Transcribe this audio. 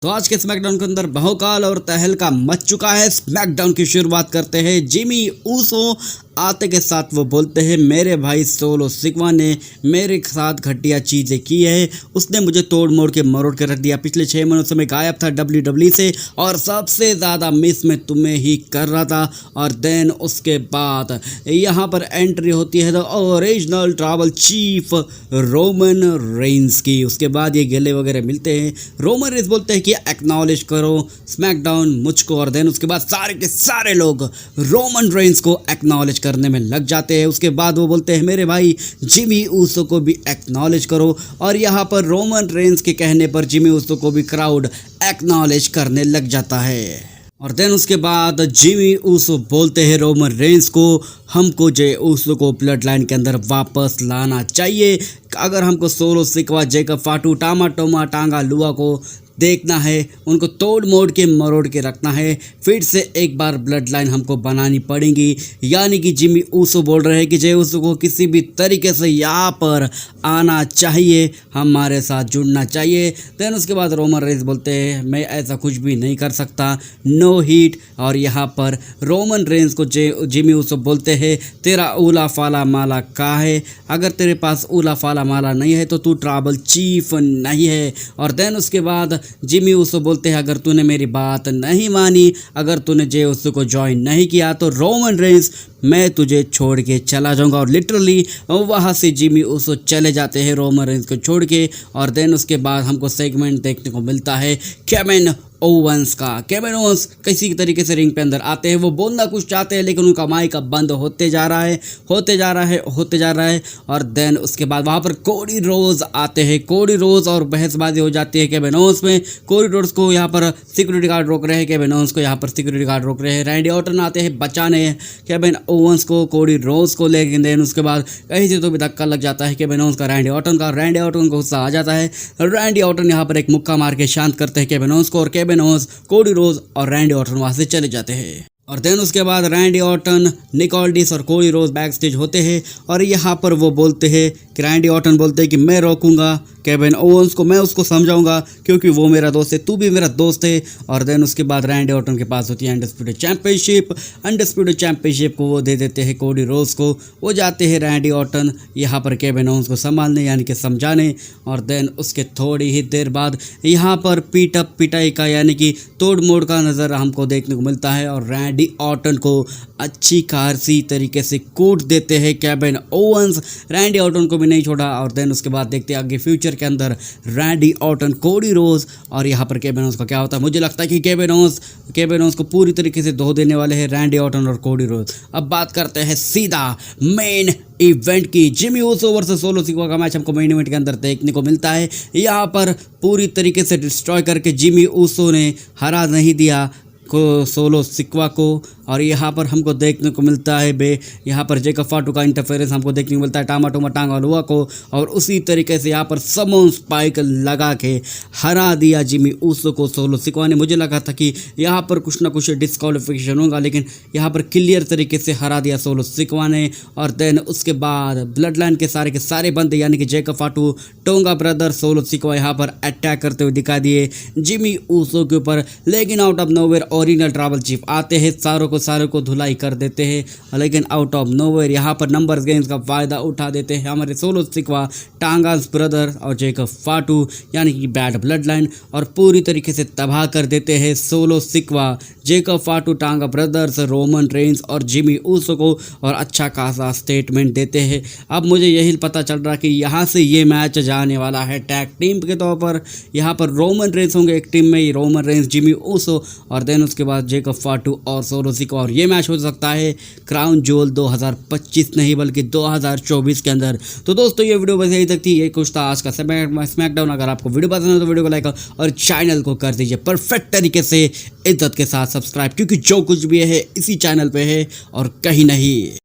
तो आज के स्मैकडाउन के अंदर बहुकाल और तहलका मच चुका है। स्मैकडाउन की शुरुआत करते हैं जिमी ऊसो आते के साथ। वो बोलते हैं मेरे भाई सोलो सिकवा ने मेरे साथ घटिया चीज़ें की है, उसने मुझे तोड़ मोड़ के मरोड़ के रख दिया। पिछले 6 महीनों से मैं गायब था WWE से और सबसे ज़्यादा मिस मैं तुम्हें ही कर रहा था। और देन उसके बाद यहाँ पर एंट्री होती है the original tribal chief Roman Reigns की। उसके बाद ये गले वगैरह मिलते हैं। रोमन रेंस बोलते हैं कि एक्नॉलेज करो स्मैकडाउन मुझको, और देन उसके बाद सारे के सारे लोग रोमन रेंस को एक्नॉलेज करने में लग जाते हैं। उसके बाद वो बोलते हैं मेरे भाई जिमी ऊसो को भी एक्नॉलेज करो, और यहाँ पर रोमन रेंस के कहने पर जिमी ऊसो को भी क्राउड एक्नॉलेज करने लग जाता है। और देन उसके बाद जिमी ऊसो बोलते हैं रोमन रेंस को हमको जे ऊसो को ब्लड लाइन के अंदर वापस लाना चाहिए। अगर हमको सोलो सिकवा जेकब फाटू टामा टोमा टांगा लुआ को देखना है, उनको तोड़ मोड़ के मरोड़ के रखना है, फिर से एक बार ब्लड लाइन हमको बनानी पड़ेगी। यानी कि जिमी ऊसो बोल रहे हैं कि जे ऊसो को किसी भी तरीके से यहाँ पर आना चाहिए, हमारे साथ जुड़ना चाहिए। देन उसके बाद रोमन रेंस बोलते हैं मैं ऐसा कुछ भी नहीं कर सकता, नो हीट। और यहाँ पर रोमन रेंस को जिमी ऊसो बोलते हैं तेरा ऊला फाला माला कहाँ है? अगर तेरे पास ऊला फाला माला नहीं है तो तू ट्राइबल चीफ नहीं है। और देन उसके बाद जिमी ऊसो बोलते हैं अगर तूने मेरी बात नहीं मानी, अगर तूने जे ऊसो को ज्वाइन नहीं किया तो रोमन रेंस मैं तुझे छोड़ के चला जाऊंगा। और लिटरली वहाँ से जिमी ऊसो चले जाते हैं रोमन रेंस को छोड़ के। और देन उसके बाद हमको सेगमेंट देखने को मिलता है केविन ओवेंस का। केविन ओवेंस किसी तरीके से रिंग पे अंदर आते हैं, वो बोलना कुछ चाहते हैं लेकिन उनका माइक अब बंद होते जा रहा है। और देन उसके बाद वहाँ पर कोडी रोज आते हैं। कोडी रोज और बहसबाजी हो जाती है केविन ओवेंस में। कोडी रोज को यहाँ पर सिक्योरिटी गार्ड रोक रहे हैं, केविन ओवेंस को यहाँ पर सिक्योरिटी गार्ड रोक रहे हैं। रैंडी ऑर्टन आते हैं बचाने केविन ओवेंस को कोडी रोज को, लेकिन देन उसके बाद कहीं से तो भी धक्का लग जाता है केविन ओवेंस का रैंडी ऑर्टन का। रैंडी ऑर्टन को गुस्सा आ जाता है। रैंडी ऑर्टन यहाँ पर एक मुक्का मार के शांत करते हैं केविन ओवेंस को, और केविन ओवेंस, कोडी रोज और रैंडी ऑर्टन वहां से चले जाते हैं। और देन उसके बाद रैंडी ऑर्टन, निक ऑल्डिस और कोडी रोज बैक स्टेज होते हैं। और यहाँ पर वो बोलते हैं कि रैंडी ऑर्टन बोलते हैं कि मैं रोकूंगा केविन ओवेंस को, मैं उसको समझाऊंगा क्योंकि वो मेरा दोस्त है, तू भी मेरा दोस्त है। और देन उसके बाद रैंडी ऑर्टन के पास होती है अनडिस्प्यूटेड चैंपियनशिप को वो दे देते हैं कोडी रोज को। वो जाते हैं रैंडी ऑर्टन यहाँ पर केविन ओवेंस को संभालने यानी कि समझाने। और देन उसके थोड़ी ही देर बाद यहाँ पर पिटाई का यानी कि तोड़ मोड़ का नज़र हमको देखने को मिलता है। और रैंडी ऑर्टन को अच्छी खासी तरीके से कूट देते हैं केविन ओवेंस। रैंडी ऑर्टन को भी नहीं छोड़ा। और देन उसके बाद देखते हैं आगे फ्यूचर के अंदर रैंडी ऑर्टन, कोडी रोज और यहाँ पर केविन ओवेंस का क्या होता है। मुझे लगता है कि केविन ओवेंस को पूरी तरीके से धो देने वाले हैं रैंडी ऑर्टन और कोडी रोज। अब बात करते हैं सीधा मेन इवेंट की। जिमी ऊसो वर्सेस सोलो सिकवा का मैच हमको मेन इवेंट के अंदर देखने को मिलता है। यहाँ पर पूरी तरीके से डिस्ट्रॉय करके जिमी ऊसो ने हरा नहीं दिया को सोलो सिकवा को। और यहाँ पर हमको देखने को मिलता है यहाँ पर जेकब फाटू का इंटरफेरेंस हमको देखने को मिलता है टामा टोमा टांगा लुआ को। और उसी तरीके से यहाँ पर समोन स्पाइक लगा के हरा दिया जिमी ऊसो को सोलो सिकवा ने। मुझे लगा था कि यहाँ पर कुछ ना कुछ डिस्क्वालिफिकेशन होगा, लेकिन यहाँ पर क्लियर तरीके से हरा दिया सोलो सिकवा ने। और देन उसके बाद ब्लड लाइन के सारे बंदे यानी कि Jacob Fatu, Tonga brother, Solo Sikoa यहाँ पर अटैक करते हुए दिखा दिए जिमी ऊसो के ऊपर। लेकिन out of nowhere original tribal chief आते हैं, सारों को धुलाई कर देते हैं। लेकिन आउट ऑफ नोवेयर यहाँ पर नंबर्स गेम्स का फायदा उठा देते हैं हमारे सोलो सिकवा, टांगास ब्रदर और जेकब फाटू यानी कि बैड ब्लड लाइन, और पूरी तरीके से तबाह कर देते हैं सोलो सिकवा, जेकब फाटू, टांगा ब्रदर्स, रोमन रेंस और जिमी ऊसो को। और अच्छा खासा स्टेटमेंट देते हैं। अब मुझे यही पता चल रहा कि यहाँ से ये मैच जाने वाला है टैग टीम के तौर पर। यहाँ पर रोमन रेंस होंगे एक टीम में, रोमन रेंस, जिमी ऊसो, और देन उसके बाद जेकब फाटू और सोलो सिकवा। और ये मैच हो सकता है क्राउन ज्वेल 2025 नहीं बल्कि 2024 के अंदर। तो दोस्तों ये वीडियो बस यही तक थी। ये कुछ था आज का स्मैकडाउन। अगर आपको वीडियो पसंद है तो वीडियो को लाइक और चैनल को कर दीजिए परफेक्ट तरीके से इज्जत के साथ सब्सक्राइब, क्योंकि जो कुछ भी है इसी चैनल पे है और कहीं नहीं।